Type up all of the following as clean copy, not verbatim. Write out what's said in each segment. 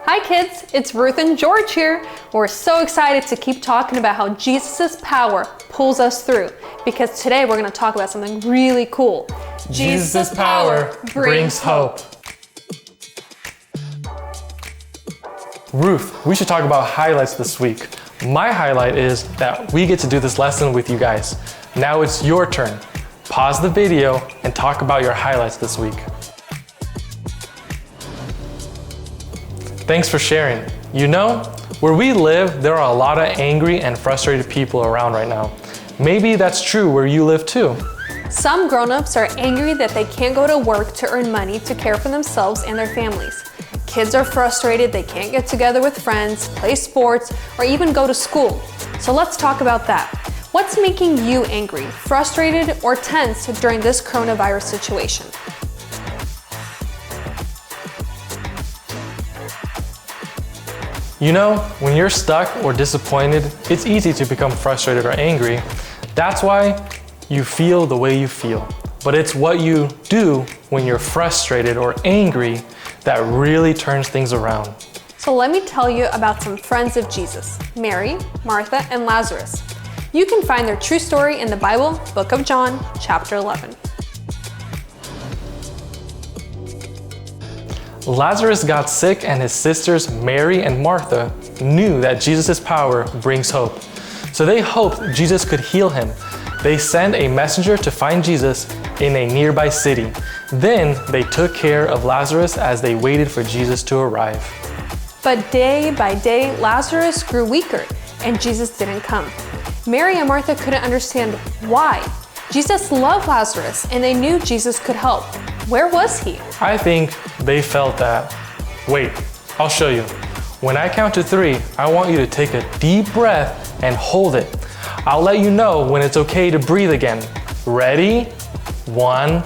Hi kids, it's Ruth and George here. We're so excited to keep talking about how Jesus' power pulls us through, because today we're going to talk about something really cool. Jesus' power brings hope. Ruth, we should talk about highlights this week. My highlight is that we get to do this lesson with you guys. Now it's your turn. Pause the video and talk about your highlights this week. Thanks for sharing. You know, where we live, there are a lot of angry and frustrated people around right now. Maybe that's true where you live too. Some grown-ups are angry that they can't go to work to earn money to care for themselves and their families. Kids are frustrated they can't get together with friends, play sports, or even go to school. So let's talk about that. What's making you angry, frustrated, or tense during this coronavirus situation? You know, when you're stuck or disappointed, it's easy to become frustrated or angry. That's why you feel the way you feel. But it's what you do when you're frustrated or angry that really turns things around. So let me tell you about some friends of Jesus, Mary, Martha, and Lazarus. You can find their true story in the Bible, Book of John, chapter 11. Lazarus got sick, and his sisters Mary and Martha knew that Jesus' power brings hope. So they hoped Jesus could heal him. They sent a messenger to find Jesus in a nearby city. Then they took care of Lazarus as they waited for Jesus to arrive. But day by day, Lazarus grew weaker, and Jesus didn't come. Mary and Martha couldn't understand why. Jesus loved Lazarus, and they knew Jesus could help. Where was he? I think they felt that. Wait, I'll show you. When I count to 3, I want you to take a deep breath and hold it. I'll let you know when it's okay to breathe again. Ready? 1,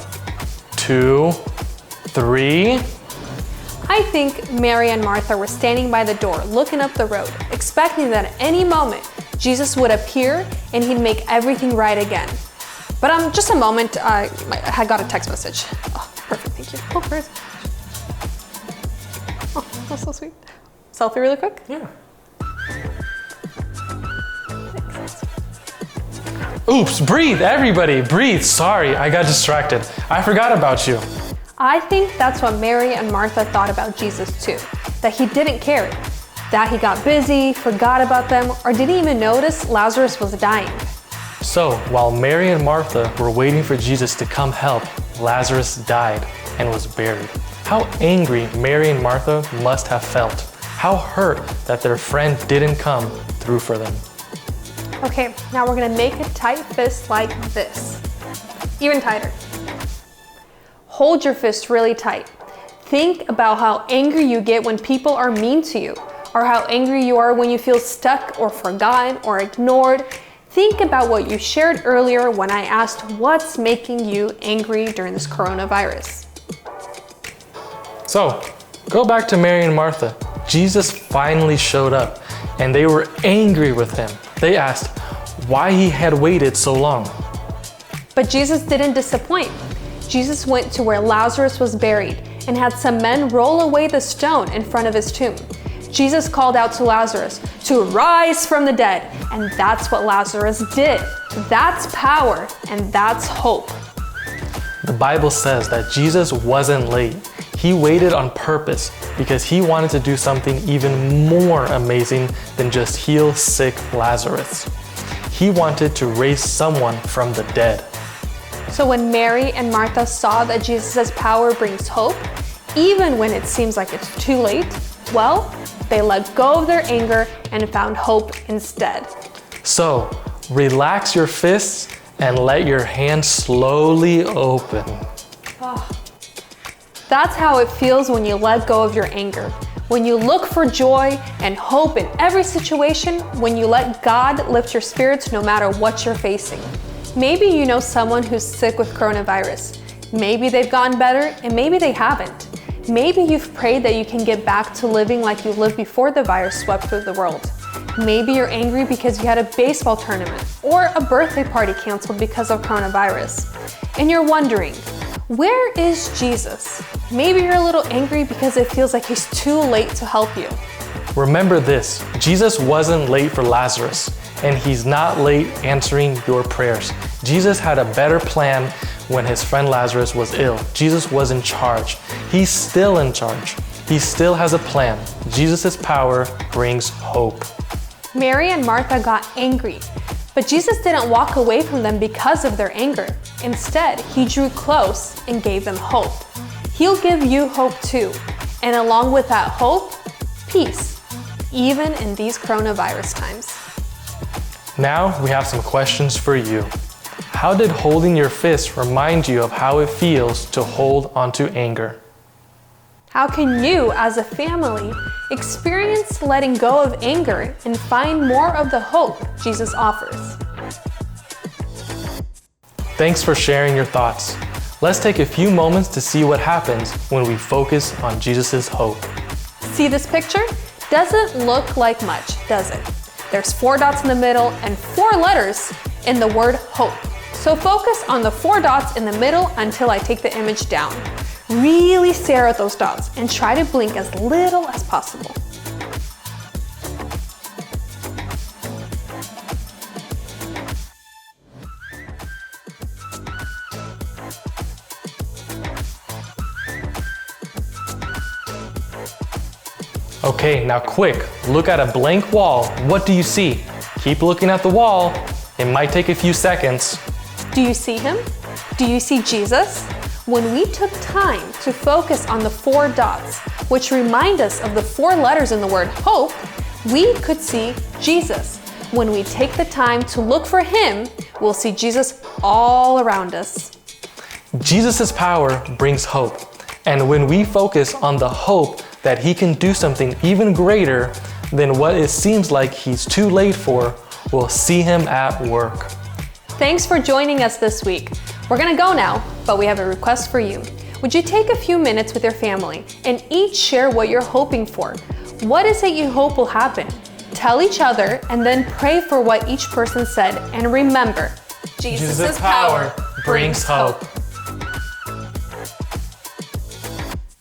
2, 3. I think Mary and Martha were standing by the door, looking up the road, expecting that at any moment Jesus would appear and he'd make everything right again. But just a moment, I got a text message. Oh, perfect, thank you. Oh, where is it? Oh, that's so sweet. Selfie really quick? Yeah. Oops, breathe, everybody, breathe. Sorry, I got distracted. I forgot about you. I think that's what Mary and Martha thought about Jesus too, that he didn't care, that he got busy, forgot about them, or didn't even notice Lazarus was dying. So, while Mary and Martha were waiting for Jesus to come help, Lazarus died and was buried. How angry Mary and Martha must have felt. How hurt that their friend didn't come through for them. Okay, now we're gonna make a tight fist like this. Even tighter. Hold your fist really tight. Think about how angry you get when people are mean to you, or how angry you are when you feel stuck or forgotten or ignored. Think about what you shared earlier when I asked what's making you angry during this coronavirus. So, go back to Mary and Martha. Jesus finally showed up, and they were angry with him. They asked why he had waited so long. But Jesus didn't disappoint. Jesus went to where Lazarus was buried and had some men roll away the stone in front of his tomb. Jesus called out to Lazarus to rise from the dead, and that's what Lazarus did. That's power, and that's hope. The Bible says that Jesus wasn't late. He waited on purpose because he wanted to do something even more amazing than just heal sick Lazarus. He wanted to raise someone from the dead. So when Mary and Martha saw that Jesus' power brings hope, even when it seems like it's too late, well, they let go of their anger and found hope instead. So, relax your fists and let your hands slowly open. Oh. That's how it feels when you let go of your anger. When you look for joy and hope in every situation, when you let God lift your spirits no matter what you're facing. Maybe you know someone who's sick with coronavirus. Maybe they've gotten better and maybe they haven't. Maybe you've prayed that you can get back to living like you lived before the virus swept through the world. Maybe you're angry because you had a baseball tournament or a birthday party canceled because of coronavirus. And you're wondering, where is Jesus? Maybe you're a little angry because it feels like he's too late to help you. Remember this, Jesus wasn't late for Lazarus, and he's not late answering your prayers. Jesus had a better plan when his friend Lazarus was ill. Jesus was in charge. He's still in charge. He still has a plan. Jesus' power brings hope. Mary and Martha got angry, but Jesus didn't walk away from them because of their anger. Instead, he drew close and gave them hope. He'll give you hope too, and along with that hope, peace, even in these coronavirus times. Now we have some questions for you. How did holding your fist remind you of how it feels to hold onto anger? How can you, as a family, experience letting go of anger and find more of the hope Jesus offers? Thanks for sharing your thoughts. Let's take a few moments to see what happens when we focus on Jesus' hope. See this picture? Doesn't look like much, does it? There's 4 dots in the middle and 4 letters in the word hope. So focus on the 4 dots in the middle until I take the image down. Really stare at those dots and try to blink as little as possible. Okay, now quick, look at a blank wall. What do you see? Keep looking at the wall. It might take a few seconds. Do you see him? Do you see Jesus? When we took time to focus on the 4 dots, which remind us of the 4 letters in the word hope, we could see Jesus. When we take the time to look for him, we'll see Jesus all around us. Jesus' power brings hope. And when we focus on the hope that he can do something even greater than what it seems like he's too late for, we'll see him at work. Thanks for joining us this week. We're gonna go now, but we have a request for you. Would you take a few minutes with your family and each share what you're hoping for? What is it you hope will happen? Tell each other and then pray for what each person said. And remember, Jesus' power brings hope.